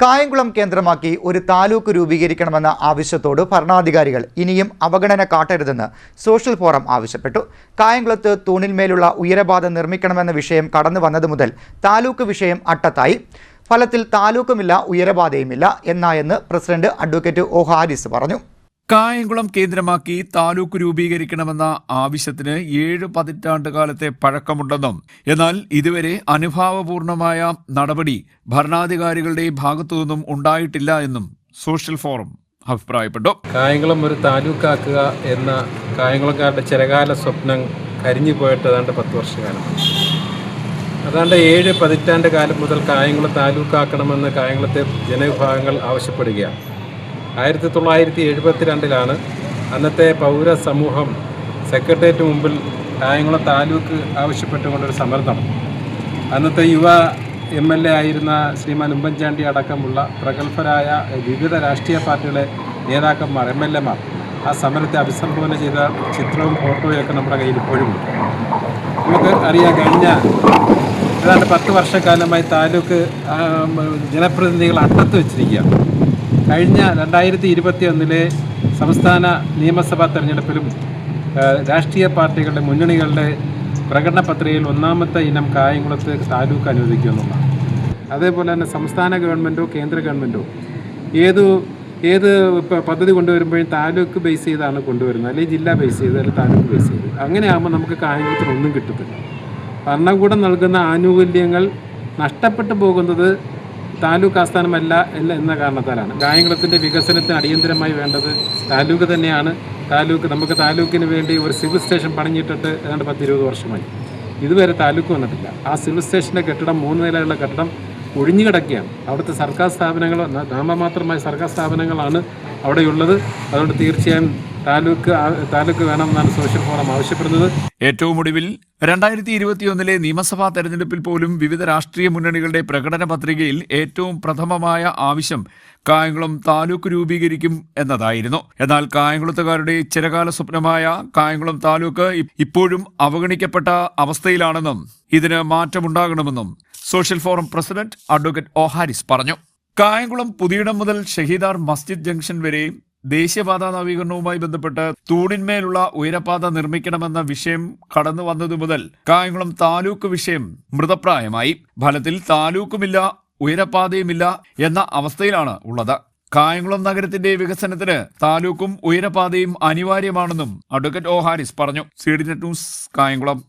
കായംകുളം കേന്ദ്രമാക്കി ഒരു താലൂക്ക് രൂപീകരിക്കണമെന്ന ആവശ്യത്തോട് ഭരണാധികാരികൾ ഇനിയും അവഗണന കാട്ടരുതെന്ന് സോഷ്യൽ ഫോറം ആവശ്യപ്പെട്ടു. കായംകുളത്ത് തൂണിന്മേലുള്ള ഉയരപാത നിർമ്മിക്കണമെന്ന വിഷയം കടന്നു വന്നത് മുതൽ താലൂക്ക് വിഷയം അട്ടത്തായി. ഫലത്തിൽ താലൂക്കുമില്ല, ഉയരപാതയുമില്ല എന്ന് പ്രസിഡന്റ് അഡ്വക്കേറ്റ് ഒ ഹാരിസ് പറഞ്ഞു. കായംകുളം കേന്ദ്രമാക്കി താലൂക്ക് രൂപീകരിക്കണമെന്ന ആവശ്യത്തിന് 7 പതിറ്റാണ്ട് കാലത്തെ പഴക്കമുണ്ടെന്നും എന്നാൽ ഇതുവരെ അനുഭാവപൂർണമായ നടപടി ഭരണാധികാരികളുടെ ഭാഗത്തുനിന്നും ഉണ്ടായിട്ടില്ല എന്നും സോഷ്യൽ ഫോറം അഭിപ്രായപ്പെട്ടു. കായംകുളം ഒരു താലൂക്കാക്കുക എന്ന കായംകുളംകാരുടെ ചിരകാല സ്വപ്നം കരിഞ്ഞു പോയിട്ട് ഏതാണ്ട് 10 വർഷക്കാലം. അതാണ്ട് 7 പതിറ്റാണ്ട് കാലം മുതൽ കായംകുളം താലൂക്കാക്കണമെന്ന് കായംകുളത്തെ ജനവിഭാഗങ്ങൾ ആവശ്യപ്പെടുകയാണ്. 1972 അന്നത്തെ പൗരസമൂഹം സെക്രട്ടേറിയറ്റ് മുമ്പിൽ കായംകുളം താലൂക്ക് ആവശ്യപ്പെട്ടുകൊണ്ടൊരു സമരം നടന്നു. അന്നത്തെ യുവ MLA ആയിരുന്ന ശ്രീമാൻ ഉമ്മൻചാണ്ടി അടക്കമുള്ള പ്രഗത്ഭരായ വിവിധ രാഷ്ട്രീയ പാർട്ടികളെ നേതാക്കന്മാർ, MLA മാർ ആ സമരത്തെ അഭിസംബോധന ചെയ്ത ചിത്രവും ഫോട്ടോയും ഒക്കെ നമ്മുടെ കയ്യിൽ ഇപ്പോഴും ഉണ്ട്. നമുക്ക് അറിയാം, കഴിഞ്ഞ ഏതാണ്ട് 10 വർഷക്കാലമായി താലൂക്ക് ജനപ്രതിനിധികൾ അട്ടത്ത് വെച്ചിരിക്കുകയാണ്. കഴിഞ്ഞ 2021 സംസ്ഥാന നിയമസഭാ തെരഞ്ഞെടുപ്പിലും രാഷ്ട്രീയ പാർട്ടികളുടെ മുന്നണികളുടെ പ്രകടന പത്രികയിൽ 1ാമത്തെ ഇനം കായംകുളത്ത് താലൂക്ക് അനുവദിക്കുമെന്നുള്ളതാണ്. അതേപോലെ തന്നെ സംസ്ഥാന ഗവൺമെൻറ്റോ കേന്ദ്ര ഗവൺമെൻറ്റോ ഏത് പദ്ധതി കൊണ്ടുവരുമ്പോഴും താലൂക്ക് ബേസ് ചെയ്താണ് കൊണ്ടുവരുന്നത്, അല്ലെങ്കിൽ ജില്ലാ ബേസ് ചെയ്ത്, അല്ലെങ്കിൽ താലൂക്ക് ബേസ് ചെയ്ത്. അങ്ങനെയാകുമ്പോൾ നമുക്ക് കായംകുളത്തിന് ഒന്നും കിട്ടത്തില്ല. ഭരണകൂടം നൽകുന്ന ആനുകൂല്യങ്ങൾ നഷ്ടപ്പെട്ടു പോകുന്നത് താലൂക്ക് ആസ്ഥാനമല്ല എന്ന കാരണത്താലാണ്. കായംകുളത്തിൻ്റെ വികസനത്തിന് അടിയന്തരമായി വേണ്ടത് താലൂക്ക് തന്നെയാണ്. നമുക്ക് താലൂക്കിന് വേണ്ടി ഒരു സിവിൽ സ്റ്റേഷൻ പണിഞ്ഞിട്ടിട്ട് ഏതാണ്ട് 10-20 വർഷമായി. ഇതുവരെ താലൂക്ക് വന്നിട്ടില്ല. ആ സിവിൽ സ്റ്റേഷൻ്റെ കെട്ടിടം 3 നിലയുള്ള കെട്ടിടം ഒഴിഞ്ഞു കിടക്കുകയാണ്. അവിടുത്തെ സർക്കാർ സ്ഥാപനങ്ങൾ, നാമമാത്രമായ സർക്കാർ സ്ഥാപനങ്ങളാണ് അവിടെയുള്ളത്. അതുകൊണ്ട് തീർച്ചയായും താലൂക്ക് വേണമെന്നാണ് സോഷ്യൽ ഫോറം ആവശ്യപ്പെടുന്നത്. ഏറ്റവും ഒടുവിൽ 2021 നിയമസഭാ തെരഞ്ഞെടുപ്പിൽ പോലും വിവിധ രാഷ്ട്രീയ മുന്നണികളുടെ പ്രകടന പത്രികയിൽ ഏറ്റവും പ്രഥമമായ ആവശ്യം കായംകുളം താലൂക്ക് രൂപീകരിക്കും എന്നതായിരുന്നു. എന്നാൽ കായംകുളത്തുകാരുടെ ചിരകാല സ്വപ്നമായ കായംകുളം താലൂക്ക് ഇപ്പോഴും അവഗണിക്കപ്പെട്ട അവസ്ഥയിലാണെന്നും ഇതിന് മാറ്റമുണ്ടാകണമെന്നും social forum president advocate O Haris പറഞ്ഞു. കായംകുളം പുതിയിടം മുതൽ ഷഹീദാർ മസ്ജിദ് ജംഗ്ഷൻ വരെ ദേശീയപാത നവീകരണവുമായി ബന്ധപ്പെട്ട് തൂണിന്മേലുള്ള ഉയരപാത നിർമ്മിക്കണമെന്ന വിഷയം കടന്നു വന്നതു മുതൽ കായംകുളം താലൂക്ക് വിഷയം മൃതപ്രായമായി. ഫലത്തിൽ താലൂക്കുമില്ല, ഉയരപാതയുമില്ല എന്ന അവസ്ഥയിലാണ് ഉള്ളത്. കായംകുളം നഗരത്തിന്റെ വികസനത്തിന് താലൂക്കും ഉയരപാതയും അനിവാര്യമാണെന്നും അഡ്വക്കേറ്റ് ഒ ഹാരിസ് പറഞ്ഞു. CDNet news, Kayamkulam.